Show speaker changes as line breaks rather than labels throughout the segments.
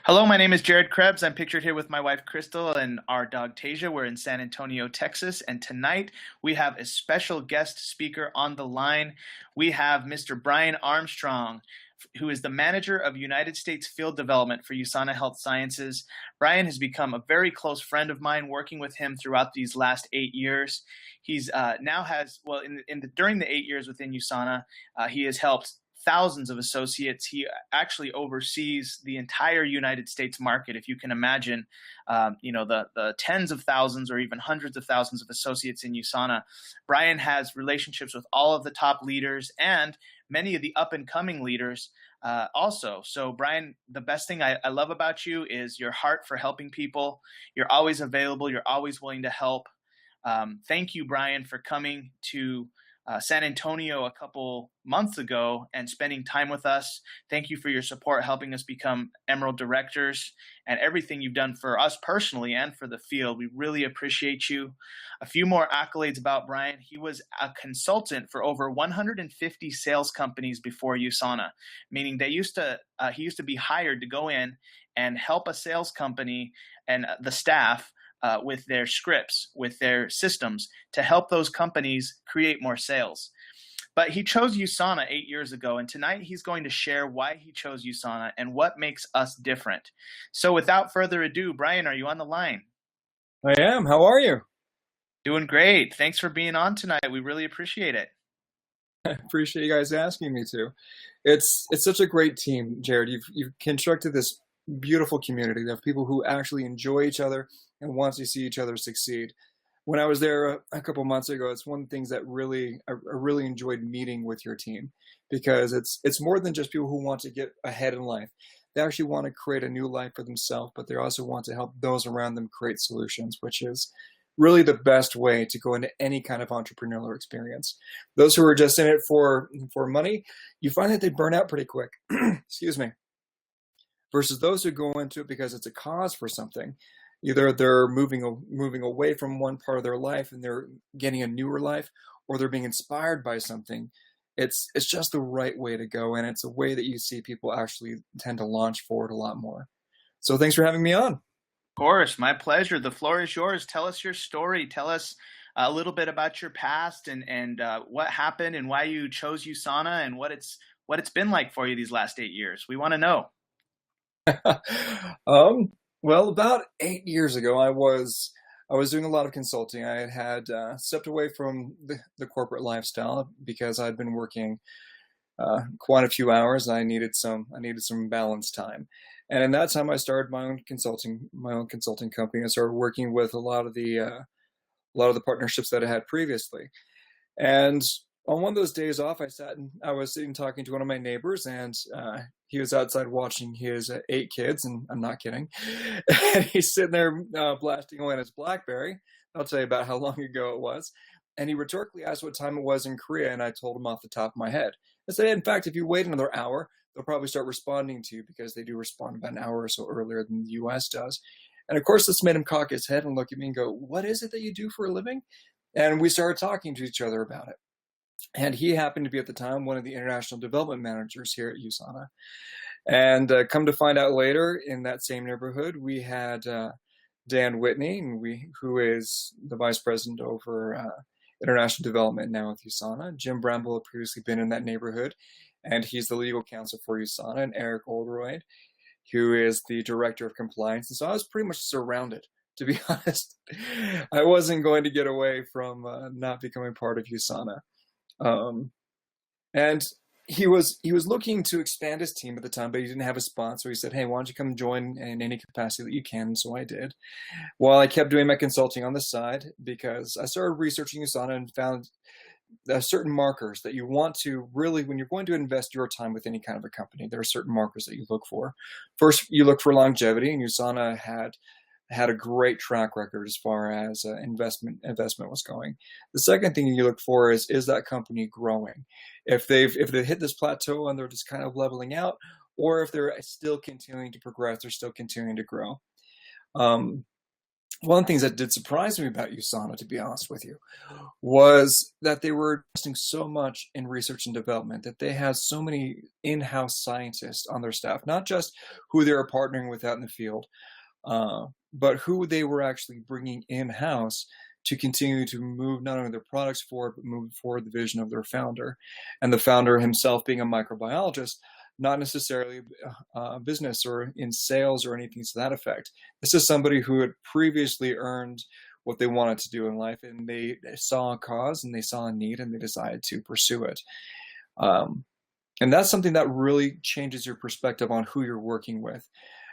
Hello, my name is Jared Krebs. I'm pictured here with my wife Crystal and our dog Tasia. We're in San Antonio, Texas, and tonight we have a special guest speaker on the line. We have Mr. Brion Armstrong, who is the manager of United States Field Development for USANA Health Sciences. Brion has become a very close friend of mine, working with him throughout these last 8 years. He's now has well during the 8 years within USANA, he has helped thousands of associates. He actually oversees the entire United States market. If you can imagine, the tens of thousands or even hundreds of thousands of associates in USANA. Brion has relationships with all of the top leaders and many of the up and coming leaders also. So Brion, the best thing I love about you is your heart for helping people. You're always available. You're always willing to help. Thank you, Brion, for coming to San Antonio a couple months ago and spending time with us. Thank you for your support, helping us become Emerald directors, and everything you've done for us personally and for the field. We really appreciate you. A few more accolades about Brion. He was a consultant for over 150 sales companies before USANA, meaning he used to be hired to go in and help a sales company and the staff with their scripts, with their systems, to help those companies create more sales. But he chose USANA 8 years ago, and tonight he's going to share why he chose USANA and what makes us different. So without further ado, Brion, are you on the line?
I am. How are you?
Doing great. Thanks for being on tonight. We really appreciate it.
I appreciate you guys asking me to. It's such a great team, Jared. You've constructed this beautiful community of people who actually enjoy each other and want to see each other succeed. When I was there a couple months ago, it's one of the things that I really enjoyed meeting with your team, because it's more than just people who want to get ahead in life. They actually want to create a new life for themselves, but they also want to help those around them create solutions, which is really the best way to go into any kind of entrepreneurial experience. Those who are just in it for money, you find that they burn out pretty quick. Excuse me. Versus those who go into it because it's a cause for something. Either they're moving away from one part of their life and they're getting a newer life, or they're being inspired by something. It's just the right way to go, and it's a way that you see people actually tend to launch forward a lot more. So thanks for having me on.
Of course, my pleasure. The floor is yours. Tell us your story. Tell us a little bit about your past and what happened and why you chose USANA and what it's been like for you these last 8 years. We want to know.
Well, about 8 years ago, I was doing a lot of consulting. I had stepped away from the corporate lifestyle because I'd been working quite a few hours. And I needed some balance time, and in that time, I started my own consulting company. I started working with a lot of the partnerships that I had previously. And on one of those days off, I was sitting talking to one of my neighbors, and he was outside watching his 8 kids, and I'm not kidding. And he's sitting there blasting away on his BlackBerry. I'll tell you about how long ago it was. And he rhetorically asked what time it was in Korea, and I told him off the top of my head. I said, in fact, if you wait another hour, they'll probably start responding to you, because they do respond about an hour or so earlier than the US does. And of course, this made him cock his head and look at me and go, "What is it that you do for a living?" And we started talking to each other about it. And he happened to be at the time one of the international development managers here at USANA. And come to find out later, in that same neighborhood, we had Dan Whitney, who is the vice president over international development now with USANA. Jim Bramble had previously been in that neighborhood, and he's the legal counsel for USANA. And Eric Oldroyd, who is the director of compliance. And so I was pretty much surrounded, to be honest. I wasn't going to get away from not becoming part of USANA. Um, and he was looking to expand his team at the time, but he didn't have a spot. So he said, "Hey, why don't you come join in any capacity that you can?" And so I did. While I kept doing my consulting on the side, because I started researching USANA and found certain markers that you want to really, when you're going to invest your time with any kind of a company, there are certain markers that you look for. First, you look for longevity, and USANA had a great track record as far as investment was going. The second thing you look for is that company growing? If they've hit this plateau and they're just kind of leveling out, or if they're still continuing to progress, they're still continuing to grow. Um, one of the things that did surprise me about USANA, to be honest with you, was that they were investing so much in research and development, that they had so many in-house scientists on their staff, not just who they were partnering with out in the field, but who they were actually bringing in-house to continue to move not only their products forward, but move forward the vision of their founder. And the founder himself being a microbiologist, not necessarily business or in sales or anything to that effect. This is somebody who had previously earned what they wanted to do in life, and they saw a cause and they saw a need and they decided to pursue it. And that's something that really changes your perspective on who you're working with.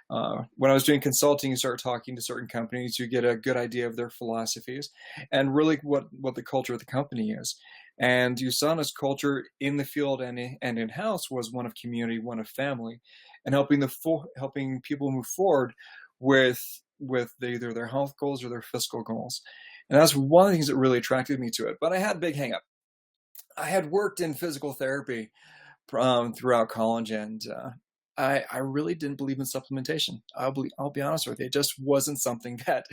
When I was doing consulting, you start talking to certain companies, you get a good idea of their philosophies and really what the culture of the company is. And USANA's culture in the field and in-house was one of community, one of family, and helping people move forward with either their health goals or their fiscal goals. And that's one of the things that really attracted me to it. But I had a big hang up. I had worked in physical therapy throughout college, and I really didn't believe in supplementation. I'll be honest with you. It just wasn't something that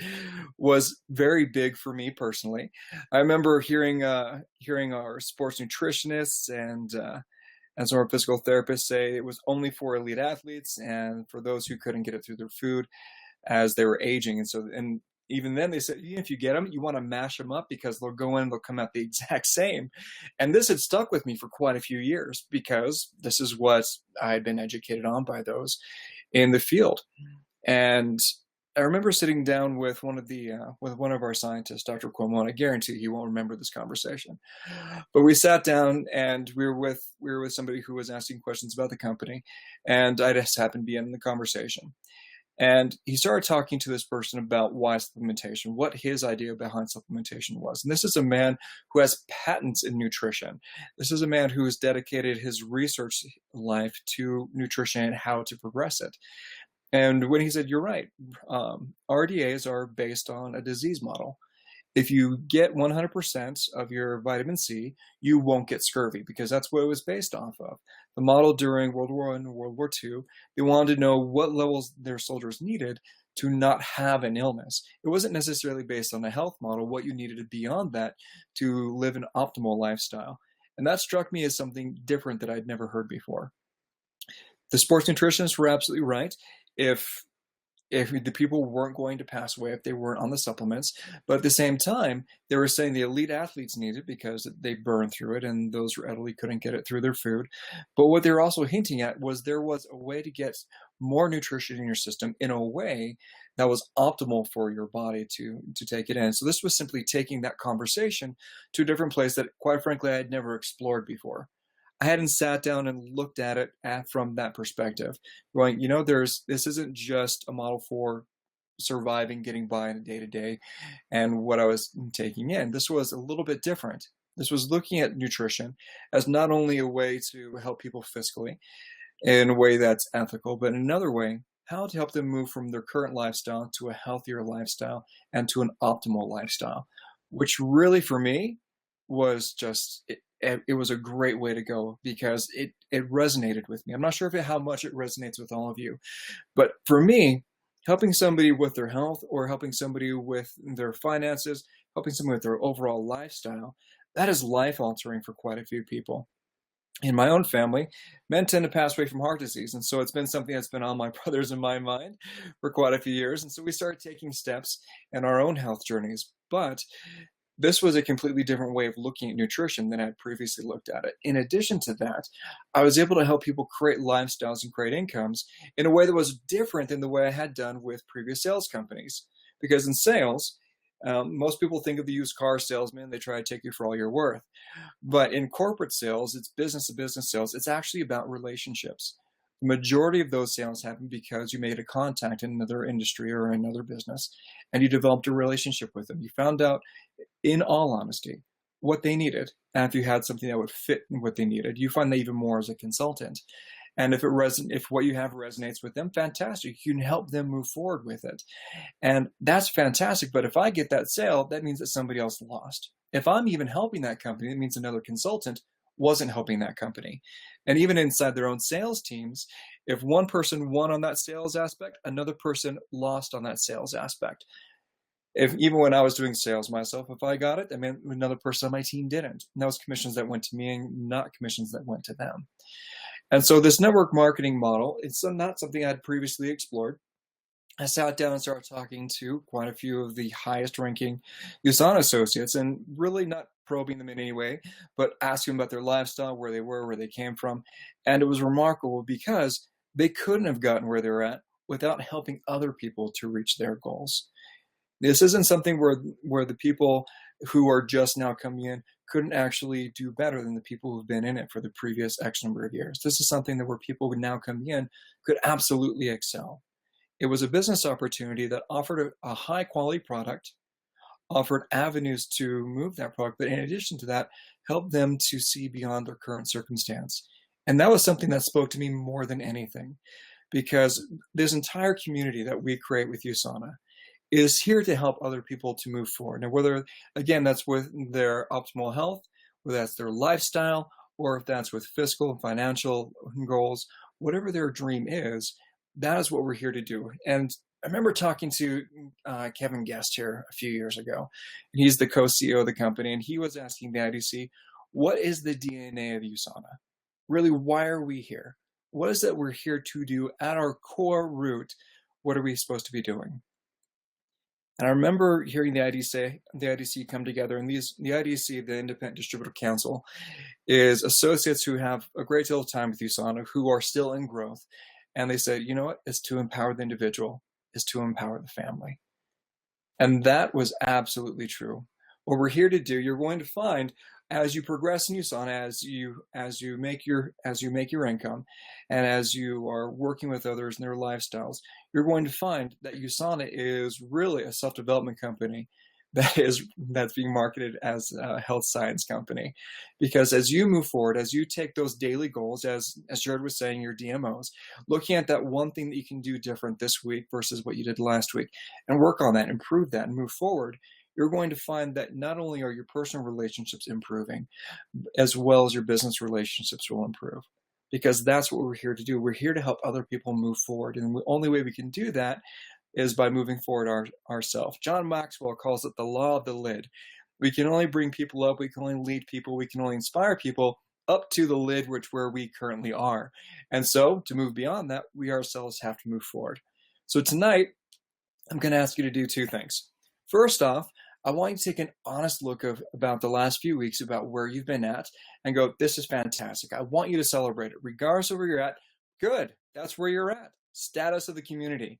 was very big for me personally. I remember hearing our sports nutritionists and some of our physical therapists say it was only for elite athletes and for those who couldn't get it through their food as they were aging. And even then they said, even if you get them, you want to mash them up because they'll go in, they'll come out the exact same. And this had stuck with me for quite a few years because this is what I had been educated on by those in the field. And I remember sitting down with one of our scientists, Dr. Cuomo, and I guarantee he won't remember this conversation. But we sat down and we were with somebody who was asking questions about the company, and I just happened to be in the conversation. And he started talking to this person about why supplementation, what his idea behind supplementation was. And this is a man who has patents in nutrition. This is a man who has dedicated his research life to nutrition and how to progress it. And when he said, you're right, RDAs are based on a disease model. If you get 100% of your vitamin C, you won't get scurvy because that's what it was based off of. The model during World War I and World War II, they wanted to know what levels their soldiers needed to not have an illness. It wasn't necessarily based on a health model, what you needed beyond that to live an optimal lifestyle. And that struck me as something different that I'd never heard before. The sports nutritionists were absolutely right. If the people weren't going to pass away if they weren't on the supplements. But at the same time, they were saying the elite athletes need it because they burned through it and those who are elderly couldn't get it through their food. But what they were also hinting at was there was a way to get more nutrition in your system in a way that was optimal for your body to take it in. So this was simply taking that conversation to a different place that, quite frankly, I had never explored before. I hadn't sat down and looked at it from that perspective, going, this isn't just a model for surviving, getting by in a day-to-day and what I was taking in. This was a little bit different. This was looking at nutrition as not only a way to help people fiscally in a way that's ethical, but in another way, how to help them move from their current lifestyle to a healthier lifestyle and to an optimal lifestyle, which really for me was just it was a great way to go because it resonated with me. I'm not sure how much it resonates with all of you, but for me, helping somebody with their health or helping somebody with their finances, helping somebody with their overall lifestyle, that is life altering for quite a few people. In my own family, men tend to pass away from heart disease. And so it's been something that's been on my brothers and my mind for quite a few years. And so we started taking steps in our own health journeys. But this was a completely different way of looking at nutrition than I had previously looked at it. In addition to that, I was able to help people create lifestyles and create incomes in a way that was different than the way I had done with previous sales companies. Because in sales, most people think of the used car salesman, they try to take you for all you're worth. But in corporate sales, it's business to business sales. It's actually about relationships. The majority of those sales happen because you made a contact in another industry or another business, and you developed a relationship with them. You found out, in all honesty, what they needed. And if you had something that would fit what they needed, you find that even more as a consultant. And if what you have resonates with them, fantastic. You can help them move forward with it. And that's fantastic. But if I get that sale, that means that somebody else lost. If I'm even helping that company, it means another consultant wasn't helping that company. And even inside their own sales teams, if one person won on that sales aspect, another person lost on that sales aspect. If even when I was doing sales myself, if I got it, that meant another person on my team didn't. And that was commissions that went to me and not commissions that went to them. And so this network marketing model, it's not something I'd previously explored. I sat down and started talking to quite a few of the highest ranking USANA associates, and really not probing them in any way, but asking about their lifestyle, where they were, where they came from. And it was remarkable because they couldn't have gotten where they're at without helping other people to reach their goals. This isn't something where the people who are just now coming in couldn't actually do better than the people who've been in it for the previous X number of years. This is something that where people now coming in could absolutely excel. It was a business opportunity that offered a high quality product, offered avenues to move that product, but in addition to that, helped them to see beyond their current circumstance. And that was something that spoke to me more than anything, because this entire community that we create with USANA is here to help other people to move forward. Now, whether, again, that's with their optimal health, whether that's their lifestyle, or if that's with fiscal and financial goals, whatever their dream is, that is what we're here to do. And I remember talking to Kevin Guest here a few years ago, and he's the co-CEO of the company, and he was asking the IDC, what is the DNA of USANA? Really, why are we here? What is it we're here to do at our core root? What are we supposed to be doing? And I remember hearing the IDC come together, and the IDC, the Independent Distributor Council, is associates who have a great deal of time with USANA, who are still in growth. And they said, you know what, it's to empower the individual, is to empower the family. And that was absolutely true. What we're here to do, you're going to find as you progress in USANA, as you make your income, and as you are working with others in their lifestyles, you're going to find that USANA is really a self-development company that's being marketed as a health science company. Because as you move forward, as you take those daily goals, as Jared was saying, your DMOs, looking at that one thing that you can do different this week versus what you did last week, and work on that, improve that, and move forward, you're going to find that not only are your personal relationships improving, as well as your business relationships will improve. Because that's what we're here to do. We're here to help other people move forward. And the only way we can do that is by moving forward ourselves. John Maxwell calls it the law of the lid. We can only bring people up, we can only lead people, we can only inspire people up to the lid where we currently are. And so to move beyond that, we ourselves have to move forward. So tonight, I'm going to ask you to do two things. First off, I want you to take an honest look about the last few weeks, about where you've been at, and go, this is fantastic. I want you to celebrate it. Regardless of where you're at, good, that's where you're at. Status of the community.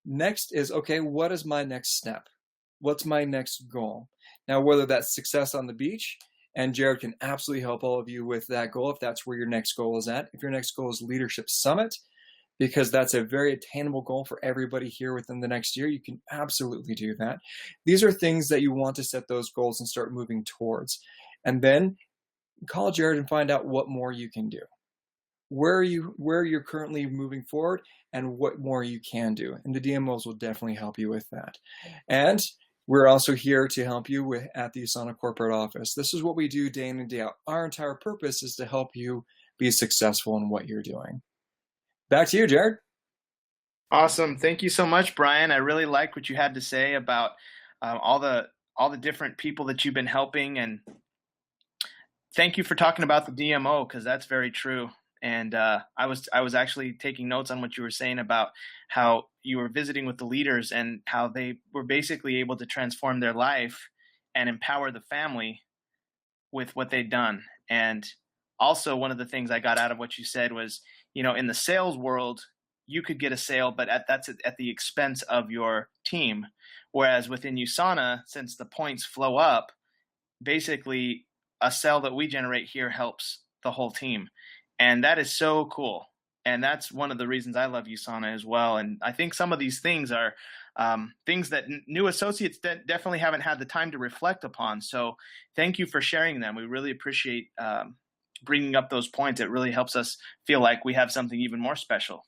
Next is, okay, what is my next step? What's my next goal? Now, whether that's success on the beach, and Jared can absolutely help all of you with that goal if that's where your next goal is at. If your next goal is Leadership Summit, because that's a very attainable goal for everybody here within the next year, you can absolutely do that. These are things that you want to set those goals and start moving towards. And then call Jared and find out what more you can do. Where you're currently moving forward and what more you can do. And the DMOs will definitely help you with that. And we're also here to help you at the USANA corporate office. This is what we do day in and day out. Our entire purpose is to help you be successful in what you're doing. Back to you, Jared.
Awesome. Thank you so much, Brian. I really like what you had to say about all the different people that you've been helping, and thank you for talking about the DMO, because that's very true. And I was actually taking notes on what you were saying about how you were visiting with the leaders and how they were basically able to transform their life and empower the family with what they'd done. And also, one of the things I got out of what you said was, in the sales world, you could get a sale, but that's at the expense of your team. Whereas within USANA, since the points flow up, basically a sale that we generate here helps the whole team. And that is so cool. And that's one of the reasons I love USANA as well. And I think some of these things are things that new associates definitely haven't had the time to reflect upon. So thank you for sharing them. We really appreciate bringing up those points. It really helps us feel like we have something even more special.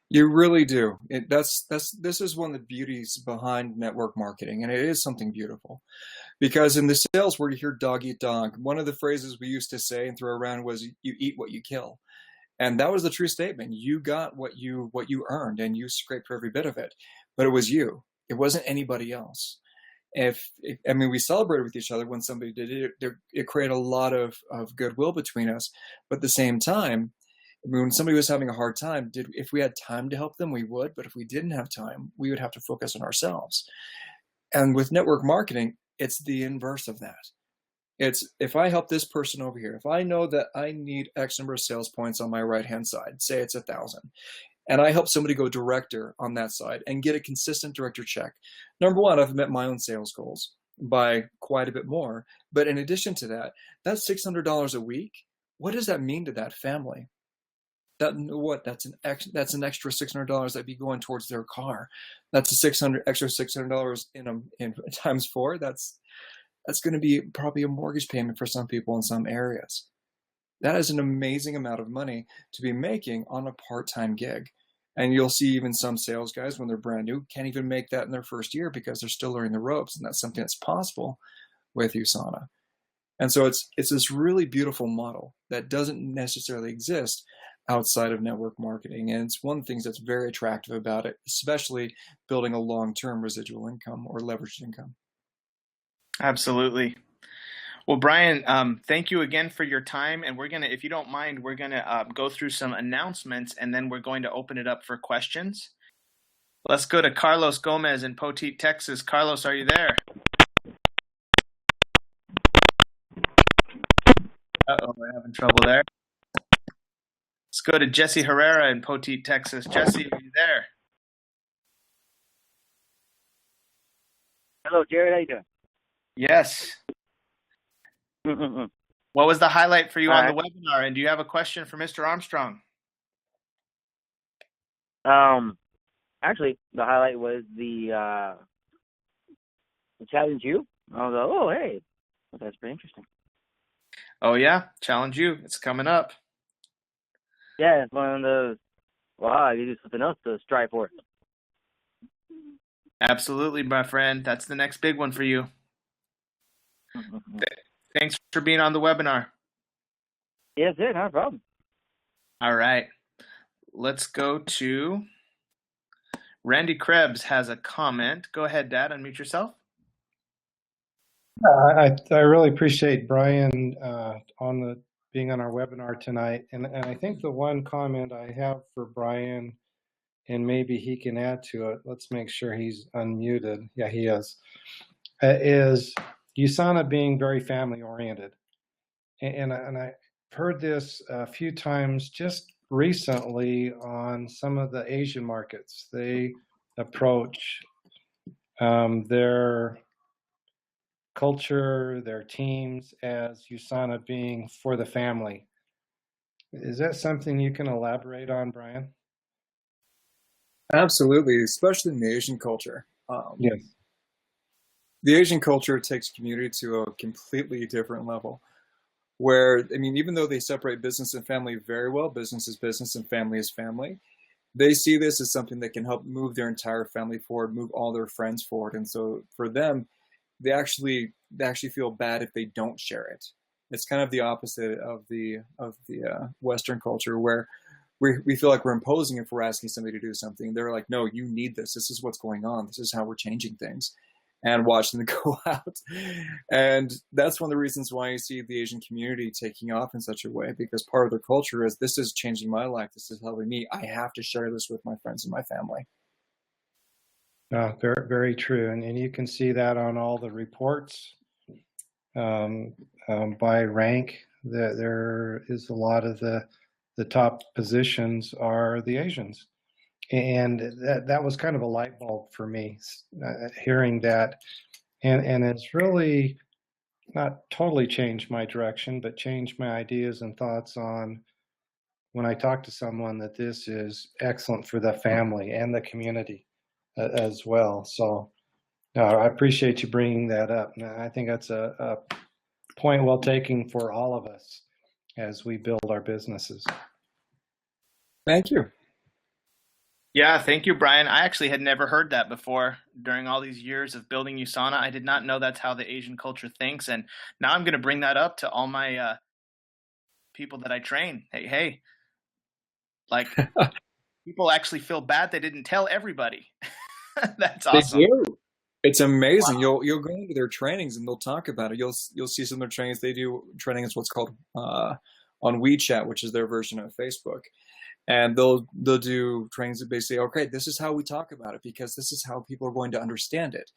You really do. This is one of the beauties behind network marketing, and it is something beautiful. Because in the sales where you hear dog eat dog, one of the phrases we used to say and throw around was, you eat what you kill. And that was the true statement. You got what you earned, and you scraped for every bit of it. But it was you. It wasn't anybody else. I mean, we celebrated with each other when somebody did it. It created a lot of goodwill between us. But at the same time, I mean, when somebody was having a hard time, if we had time to help them, we would. But if we didn't have time, we would have to focus on ourselves. And with network marketing, it's the inverse of that. It's if I help this person over here, if I know that I need X number of sales points on my right-hand side, say it's 1,000, and I help somebody go director on that side and get a consistent director check. Number one, I've met my own sales goals by quite a bit more. But in addition to that, that's $600 a week. What does that mean to that family? That's an extra $600 that'd be going towards their car. That's extra $600 in times 4. That's going to be probably a mortgage payment for some people in some areas. That is an amazing amount of money to be making on a part-time gig. And you'll see even some sales guys when they're brand new can't even make that in their first year because they're still learning the ropes. And that's something that's possible with USANA. And so it's this really beautiful model that doesn't necessarily exist outside of network marketing. And it's one of the things that's very attractive about it, especially building a long-term residual income or leveraged income.
Absolutely. Well, Brion, thank you again for your time. And if you don't mind, we're going to go through some announcements, and then we're going to open it up for questions. Let's go to Carlos Gomez in Poteet, Texas. Carlos, are you there? Uh-oh, we're having trouble there. Let's go to Jesse Herrera in Poteet, Texas. Jesse, are you there?
Hello, Jared. How you doing?
Yes. What was the highlight for you on the webinar? And do you have a question for Mr. Armstrong?
Actually, the highlight was the challenge you. I was like, oh, hey, well, that's pretty interesting.
Oh, yeah? Challenge you. It's coming up.
Yeah, it's one of those, wow, you do something else to strive for.
Absolutely, my friend. That's the next big one for you. Thanks for being on the webinar.
Yes, yeah, not a problem.
All right. Let's go to Randy Krebs has a comment. Go ahead, Dad. Unmute yourself.
I really appreciate Brion being on our webinar tonight. And I think the one comment I have for Brion, and maybe he can add to it, let's make sure he's unmuted. Yeah, he is USANA being very family oriented. And I've heard this a few times just recently on some of the Asian markets. They approach their culture, their teams as USANA being for the family. Is that something you can elaborate on, Brion?
Absolutely, especially in the Asian culture.
Yes.
The Asian culture takes community to a completely different level. Where, I mean, even though they separate business and family very well, business is business and family is family, they see this as something that can help move their entire family forward, move all their friends forward. And so for them, they actually feel bad if they don't share it. It's kind of the opposite of the Western culture, where we feel like we're imposing if we're asking somebody to do something. They're like, no, you need this. This is what's going on. This is how we're changing things. And watch them go out. And that's one of the reasons why you see the Asian community taking off in such a way, because part of their culture is, this is changing my life. This is helping me. I have to share this with my friends and my family.
Very, very true. And you can see that on all the reports by rank. There is a lot of the top positions are the Asians. And that was kind of a light bulb for me, hearing that. And it's really not totally changed my direction, but changed my ideas and thoughts on when I talk to someone that this is excellent for the family and the community as well. So I appreciate you bringing that up. And I think that's a point well taken for all of us as we build our businesses.
Thank you.
Yeah, thank you, Brion. I actually had never heard that before. During all these years of building USANA, I did not know that's how the Asian culture thinks. And now I'm going to bring that up to all my people that I train. Hey, like people actually feel bad they didn't tell everybody. That's awesome.
They do. It's amazing.
Wow.
You'll go into their trainings and they'll talk about it. You'll see some of their trainings. They do trainings what's called on WeChat, which is their version of Facebook, and they'll do trainings that basically, okay, this is how we talk about it because this is how people are going to understand it.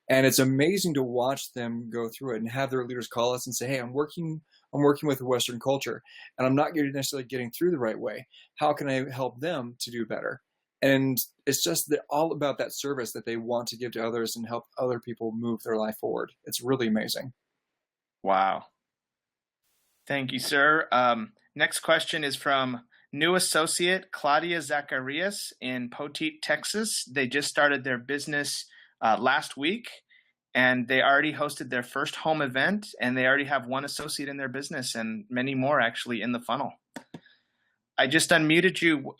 And it's amazing to watch them go through it and have their leaders call us and say, hey, I'm working with a Western culture and I'm not necessarily getting through the right way. How can I help them to do better? And it's just all about that service that they want to give to others and help other people move their life forward. It's really amazing.
Wow. Thank you, sir. Next question is from new associate Claudia Zacharias in Poteet, Texas. They just started their business last week, and they already hosted their first home event, and they already have one associate in their business and many more actually in the funnel. I just unmuted you.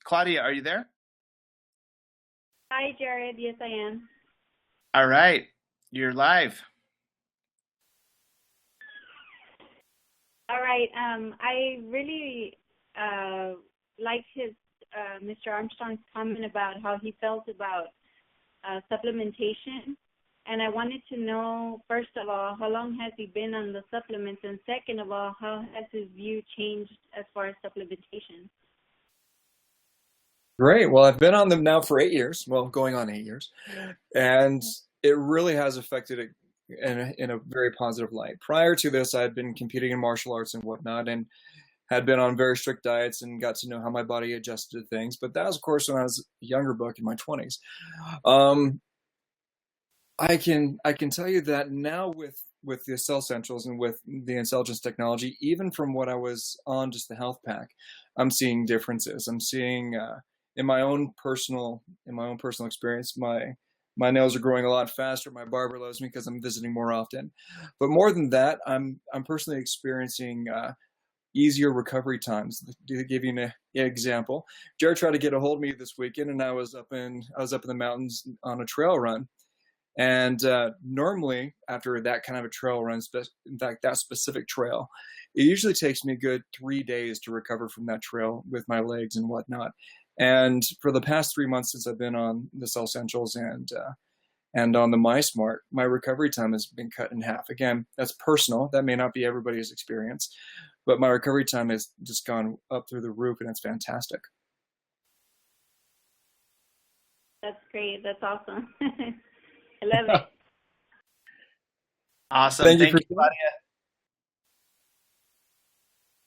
Claudia, are you there?
Hi, Jared. Yes, I am.
All right. You're live.
All right. I really liked his Mr. Armstrong's comment about how he felt about supplementation. And I wanted to know, first of all, how long has he been on the supplements? And second of all, how has his view changed as far as supplementation?
Great. Well, I've been on them now for 8 years. Well, going on 8 years. And it really has affected it in a very positive light. Prior to this, I had been competing in martial arts and whatnot and had been on very strict diets and got to know how my body adjusted to things. But that was, of course, when I was a younger buck in my 20s. I can tell you that now with the Cell Centrals and with the intelligence technology, even from what I was on just the health pack, I'm seeing differences. I'm seeing in my own personal experience, my nails are growing a lot faster. My barber loves me because I'm visiting more often. But more than that, I'm personally experiencing easier recovery times. To give you an example, Jared tried to get a hold of me this weekend, and I was up in the mountains on a trail run. And normally, after that kind of a trail run, in fact, that specific trail, it usually takes me a good 3 days to recover from that trail with my legs and whatnot. And for the past 3 months since I've been on the Cell Essentials and on the MySmart, my recovery time has been cut in half. Again, that's personal. That may not be everybody's experience, but my recovery time has just gone up through the roof, and it's fantastic.
That's great. That's awesome. I love it.
Awesome.
Thank you,
Claudia.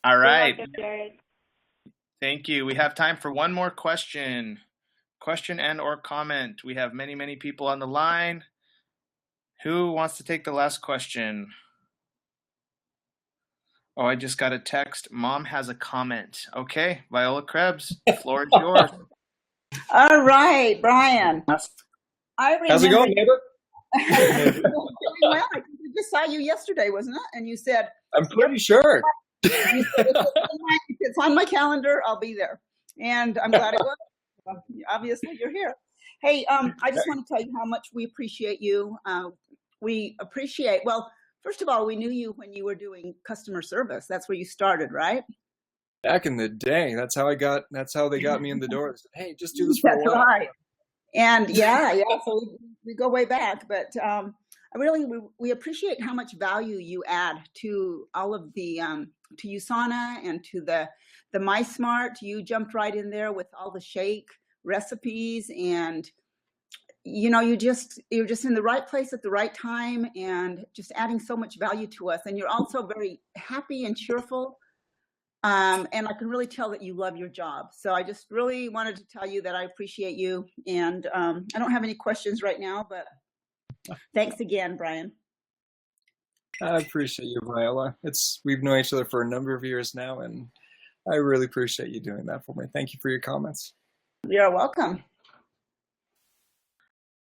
All right.
You're welcome, Jared.
Thank you. We have time for one more question and or comment. We have many, many people on the line. Who wants to take the last question? Oh, I just got a text. Mom has a comment. Okay, Viola Krebs, the floor is yours.
All right, Brian. I remember.
How's it going, neighbor?
Well, I just saw you yesterday, wasn't it? And you said,
I'm pretty sure.
you said, if it's on my calendar, I'll be there. And I'm glad it was. Obviously, you're here. Hey, I just want to tell you how much we appreciate you. We appreciate, well, first of all, we knew you when you were doing customer service. That's where you started, right?
Back in the day, that's how they got me in the door. Said, hey, just do this for a while.
That's right. And yeah, so we go way back, but we appreciate how much value you add to all of the to USANA and to the MySmart. You jumped right in there with all the shake recipes, and you're just in the right place at the right time, and just adding so much value to us. And you're also very happy and cheerful. And I can really tell that you love your job. So I just really wanted to tell you that I appreciate you. And I don't have any questions right now, but thanks again, Brian.
I appreciate you, Viola. We've known each other for a number of years now, and I really appreciate you doing that for me. Thank you for your comments.
You're welcome.